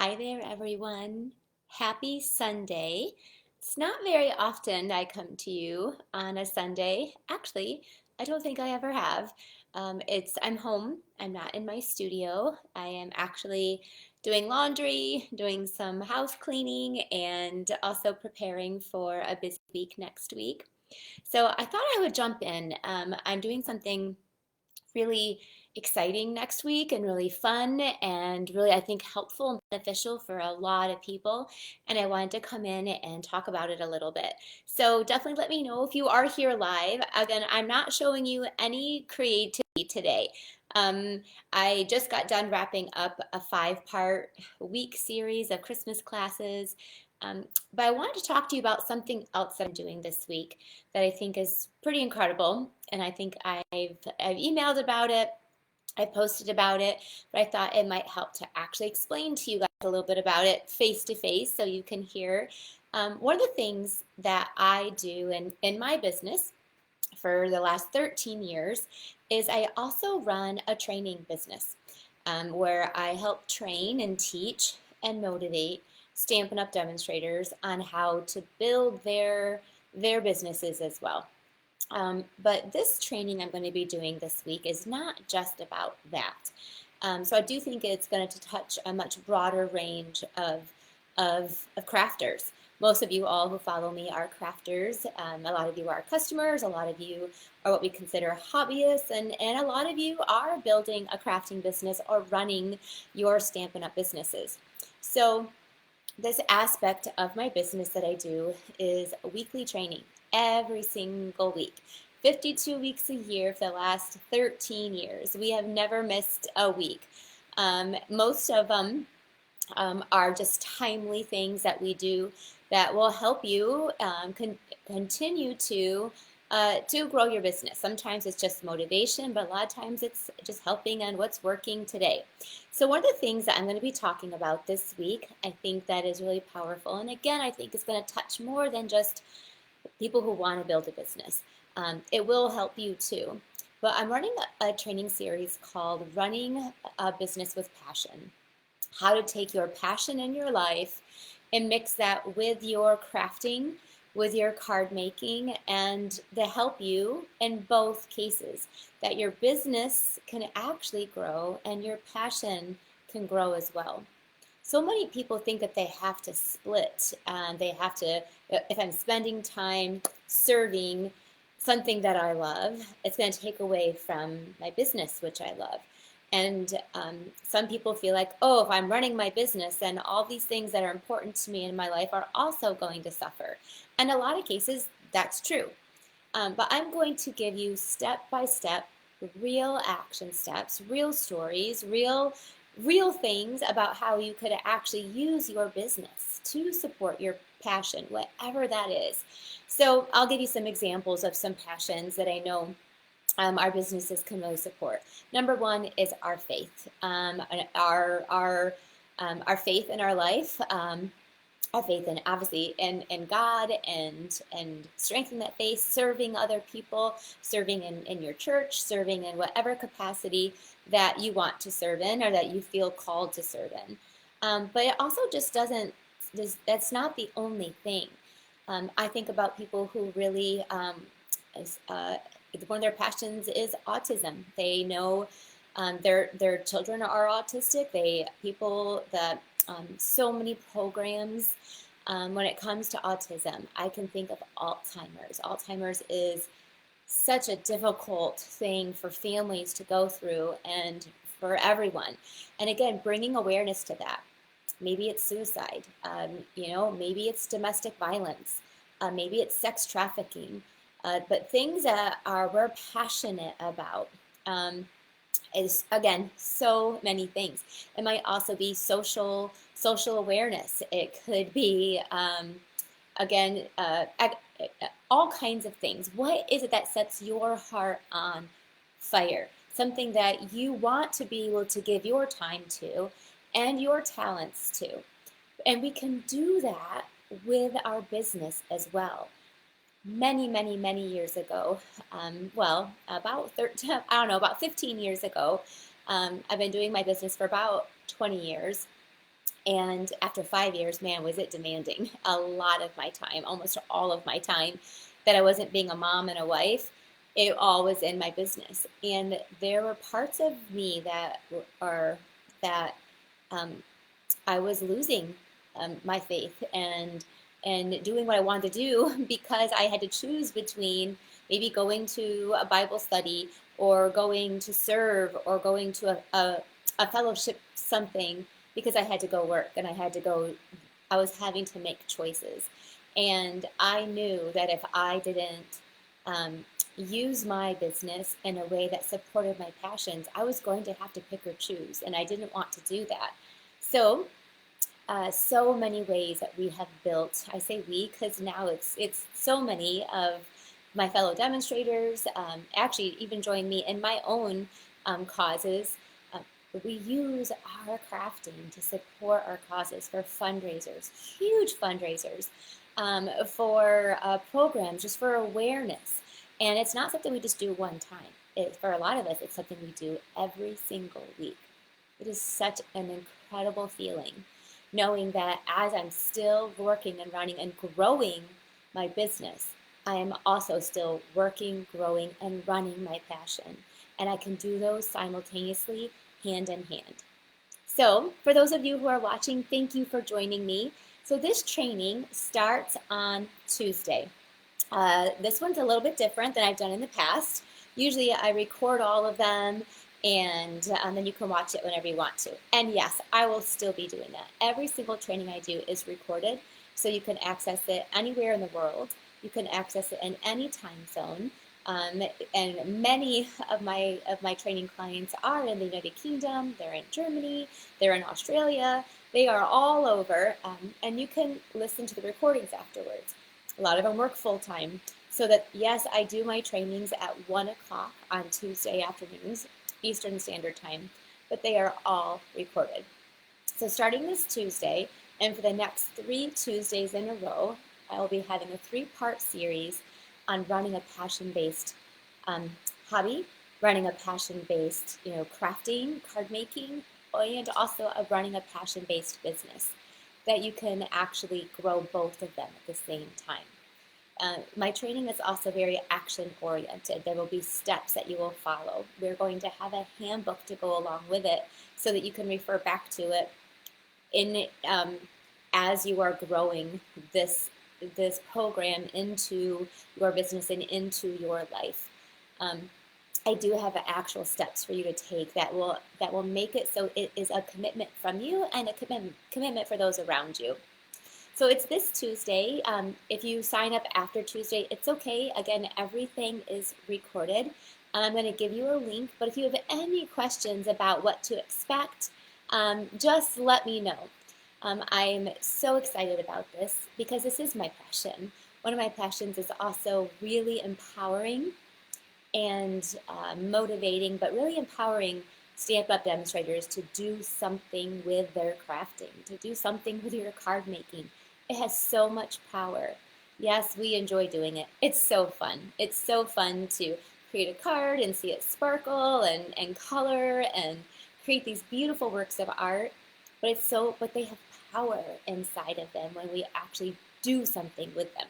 Hi there, everyone. Happy Sunday. It's not very often I come to you on a Sunday. Actually, I don't think I ever have. I'm home. I'm not in my studio. I am actually doing laundry, doing some house cleaning, and also preparing for a busy week next week. So I thought I would jump in. I'm doing something really exciting next week and really fun and really, I think, helpful and beneficial for a lot of people. And I wanted to come in and talk about it a little bit. So definitely let me know if you are here live. Again, I'm not showing you any creativity today. Um, I just got done wrapping up a 5-part week series of Christmas classes. But I wanted to talk to you about something else that I'm doing this week that I think is pretty incredible. And I think I've emailed about it, I posted about it, but I thought it might help to actually explain to you guys a little bit about it face to face so you can hear. One of the things that I do in my business for the last 13 years is I also run a training business where I help train and teach and motivate Stampin' Up! Demonstrators on how to build their businesses as well. But this training I'm going to be doing this week is not just about that. So I do think it's going to touch a much broader range of crafters. Most of you all who follow me are crafters. A lot of you are customers. A lot of you are what we consider hobbyists. And a lot of you are building a crafting business or running your Stampin' Up! Businesses. So this aspect of my business that I do is weekly training every single week. 52 weeks a year for the last 13 years. We have never missed a week. Most of them are just timely things that we do that will help you continue to grow your business. Sometimes it's just motivation, but a lot of times it's just helping on what's working today. So one of the things that I'm going to be talking about this week, I think that is really powerful. And again, I think it's going to touch more than just people who want to build a business. It will help you too. But I'm running a training series called Running a Business with Passion. How to take your passion in your life and mix that with your crafting, with your card making, and to help you in both cases that your business can actually grow and your passion can grow as well. So many people think that they have to split. They have to, if I'm spending time serving something that I love, it's going to take away from my business, which I love. And some people feel like, oh, if I'm running my business, then all these things that are important to me in my life are also going to suffer. And a lot of cases, that's true. But I'm going to give you step by step, real action steps, real stories, real things about how you could actually use your business to support your passion, whatever that is. So I'll give you some examples of some passions that I know our businesses can really support. Number one is our faith, our faith in our life, our faith in obviously in God and strengthening that faith, serving other people, serving in your church, serving in whatever capacity that you want to serve in or that you feel called to serve in. But it also just doesn't. That's not the only thing. I think about people who really is, one of their passions is autism. They know their children are autistic. People that so many programs when it comes to autism. I can think of Alzheimer's. Alzheimer's is such a difficult thing for families to go through and for everyone. And again, bringing awareness to that. Maybe it's suicide. Maybe it's domestic violence. Maybe it's sex trafficking. But things that we're passionate about. Is again so many things. It might also be social awareness. It could be again all kinds of things. What is it that sets your heart on fire? Something that you want to be able to give your time to and your talents to. And we can do that with our business as well. Many years ago, about 13, I don't know, about 15 years ago, I've been doing my business for about 20 years. And after 5 years, man, was it demanding a lot of my time, almost all of my time, that I wasn't being a mom and a wife. It all was in my business. And there were parts of me are that um, I was losing my faith and doing what I wanted to do because I had to choose between maybe going to a Bible study or going to serve or going to a fellowship something because I had to go work and I was having to make choices. And I knew that if I didn't use my business in a way that supported my passions, I was going to have to pick or choose, and I didn't want to do that. So so many ways that we have built. I say we because now it's so many of my fellow demonstrators actually even join me in my own causes. Uh, we use our crafting to support our causes for fundraisers, huge fundraisers, for programs, just for awareness. And it's not something we just do one time. For a lot of us, it's something we do every single week. It is such an incredible feeling knowing that as I'm still working and running and growing my business, I am also still working, growing, and running my passion. And I can do those simultaneously, hand in hand. So, for those of you who are watching, thank you for joining me. So, this training starts on Tuesday. This one's a little bit different than I've done in the past. Usually I record all of them and then you can watch it whenever you want to. And yes, I will still be doing that. Every single training I do is recorded, so you can access it anywhere in the world. You can access it in any time zone. And many of my training clients are in the United Kingdom, they're in Germany, they're in Australia, they are all over, and you can listen to the recordings afterwards. A lot of them work full time. So that, yes, I do my trainings at 1 o'clock on Tuesday afternoons, Eastern Standard Time, but they are all recorded. So starting this Tuesday, and for the next 3 Tuesdays in a row, I will be having a 3-part series on running a passion-based hobby, running a passion-based, crafting, card making, and also running a passion-based business that you can actually grow both of them at the same time. My training is also very action oriented. There will be steps that you will follow. We're going to have a handbook to go along with it so that you can refer back to it in as you are growing this program into your business and into your life. I do have actual steps for you to take that will make it so it is a commitment from you and a commitment for those around you. So it's this Tuesday. If you sign up after Tuesday, it's okay. Again, everything is recorded. I'm going to give you a link, but if you have any questions about what to expect, just let me know. I'm so excited about this because this is my passion. One of my passions is also really empowering and motivating, but really empowering Stampin' Up! Demonstrators to do something with their crafting, to do something with your card making. It has so much power. Yes, we enjoy doing it. It's so fun. It's so fun to create a card and see it sparkle and color and create these beautiful works of art. But they have power inside of them when we actually do something with them.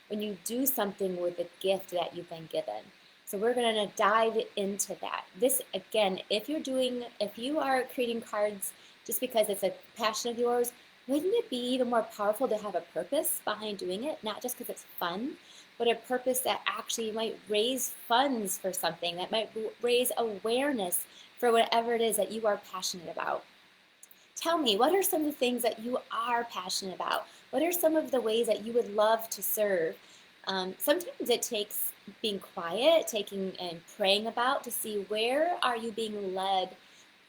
When you do something with the gift that you've been given. So we're going to dive into that. This, again, if you are creating cards just because it's a passion of yours, wouldn't it be even more powerful to have a purpose behind doing it? Not just because it's fun, but a purpose that actually might raise funds for something, that might raise awareness for whatever it is that you are passionate about. Tell me, what are some of the things that you are passionate about? What are some of the ways that you would love to serve? Sometimes it takes being quiet, taking and praying about to see where are you being led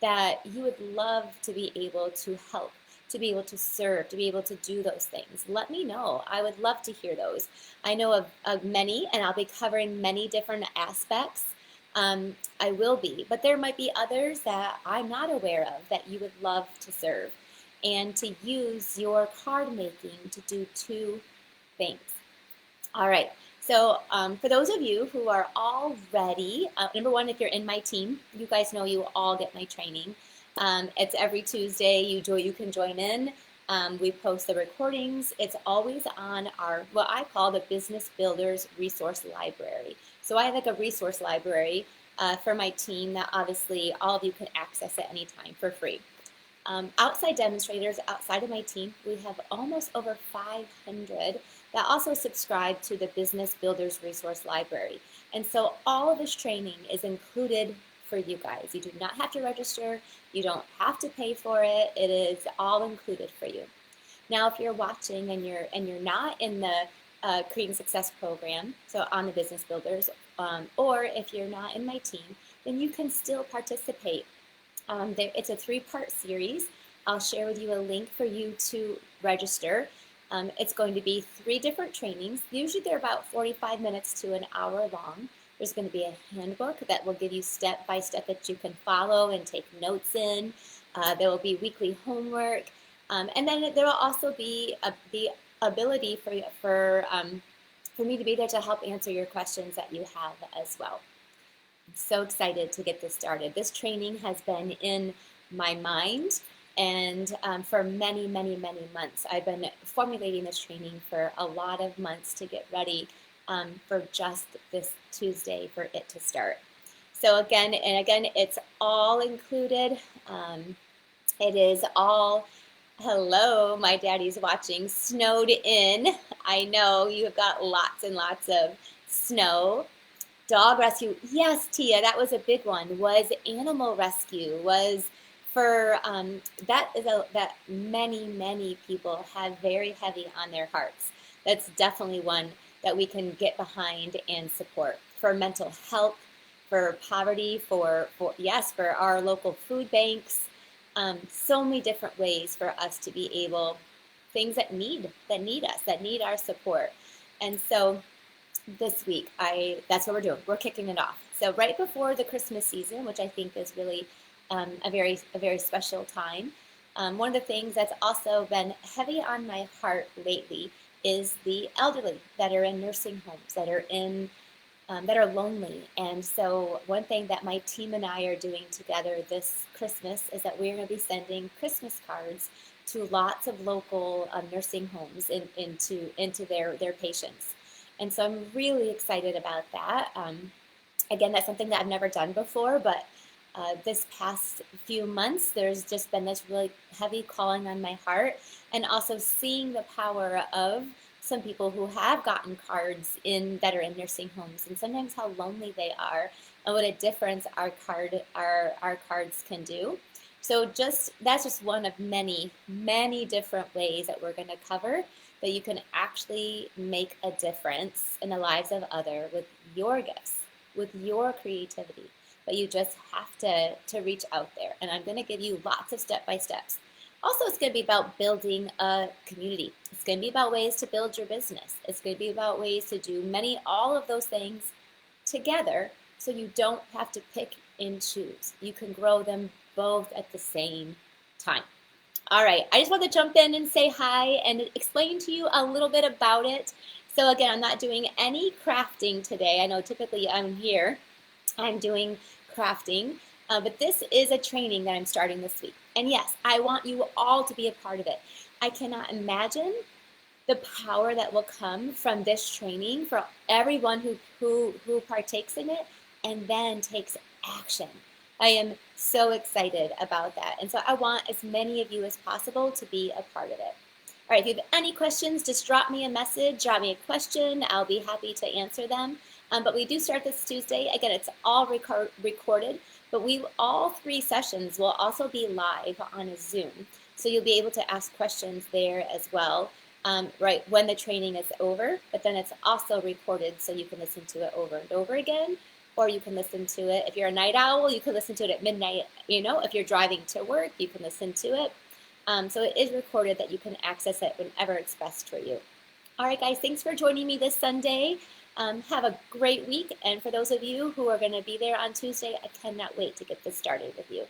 that you would love to be able to help, to be able to serve, to be able to do those things. Let me know. I would love to hear those. I know of many, and I'll be covering many different aspects. I will be, but there might be others that I'm not aware of that you would love to serve and to use your card making to do 2 things. All right, so for those of you who are already, number one, if you're in my team, you guys know you all get my training. It's every Tuesday. You can join in. We post the recordings. It's always on our, what I call the Business Builders Resource Library. So I have like a resource library for my team that obviously all of you can access at any time for free. Outside demonstrators, outside of my team, we have almost over 500 that also subscribe to the Business Builders Resource Library. And so all of this training is included for you guys. You do not have to register. You don't have to pay for it. It is all included for you. Now, if you're watching and you're not in the Creating Success program, so on the Business Builders, or if you're not in my team, then you can still participate. It's a 3-part series. I'll share with you a link for you to register. It's going to be 3 different trainings. Usually they're about 45 minutes to an hour long. There's going to be a handbook that will give you step-by-step that you can follow and take notes in. There will be weekly homework. And then there will also be the ability for me to be there to help answer your questions that you have as well. I'm so excited to get this started. This training has been in my mind, and for many, many, many months. I've been formulating this training for a lot of months to get ready for just this Tuesday for it to start. So again, it's all included. It is all, hello, my daddy's watching, snowed in. I know you have got lots and lots of snow. Dog rescue, yes, Tia, that was a big one. Was animal rescue, was for, that many people have very heavy on their hearts. That's definitely one that we can get behind and support. For mental health, for poverty, for our local food banks, so many different ways for us to be able, things that need us, that need our support. And so this week, that's what we're doing. We're kicking it off. So right before the Christmas season, which I think is really a very special time. One of the things that's also been heavy on my heart lately is the elderly that are in nursing homes, that are lonely. And so one thing that my team and I are doing together this Christmas is that we're going to be sending Christmas cards to lots of local nursing homes into their patients. And so I'm really excited about that. Again, that's something that I've never done before, but this past few months, there's just been this really heavy calling on my heart, and also seeing the power of some people who have gotten cards that are in nursing homes, and sometimes how lonely they are, and what a difference our cards can do. So that's just one of many different ways that we're going to cover that you can actually make a difference in the lives of others with your gifts, with your creativity. But you just have to reach out there. And I'm going to give you lots of step-by-steps. Also, it's going to be about building a community. It's going to be about ways to build your business. It's going to be about ways to do all of those things together, so you don't have to pick and choose. You can grow them both at the same time. All right, I just want to jump in and say hi and explain to you a little bit about it. So again, I'm not doing any crafting today. I know typically I'm doing crafting, but this is a training that I'm starting this week. And yes, I want you all to be a part of it. I cannot imagine the power that will come from this training for everyone who partakes in it and then takes action. I am so excited about that. And so I want as many of you as possible to be a part of it. All right, if you have any questions, just drop me a message, drop me a question. I'll be happy to answer them. But we do start this Tuesday. Again, it's all recorded, but all 3 sessions will also be live on a Zoom. So you'll be able to ask questions there as well, right when the training is over, but then it's also recorded so you can listen to it over and over again, or you can listen to it. If you're a night owl, you can listen to it at midnight. If you're driving to work, you can listen to it. So it is recorded that you can access it whenever it's best for you. All right, guys, thanks for joining me this Sunday. Have a great week. And for those of you who are going to be there on Tuesday, I cannot wait to get this started with you.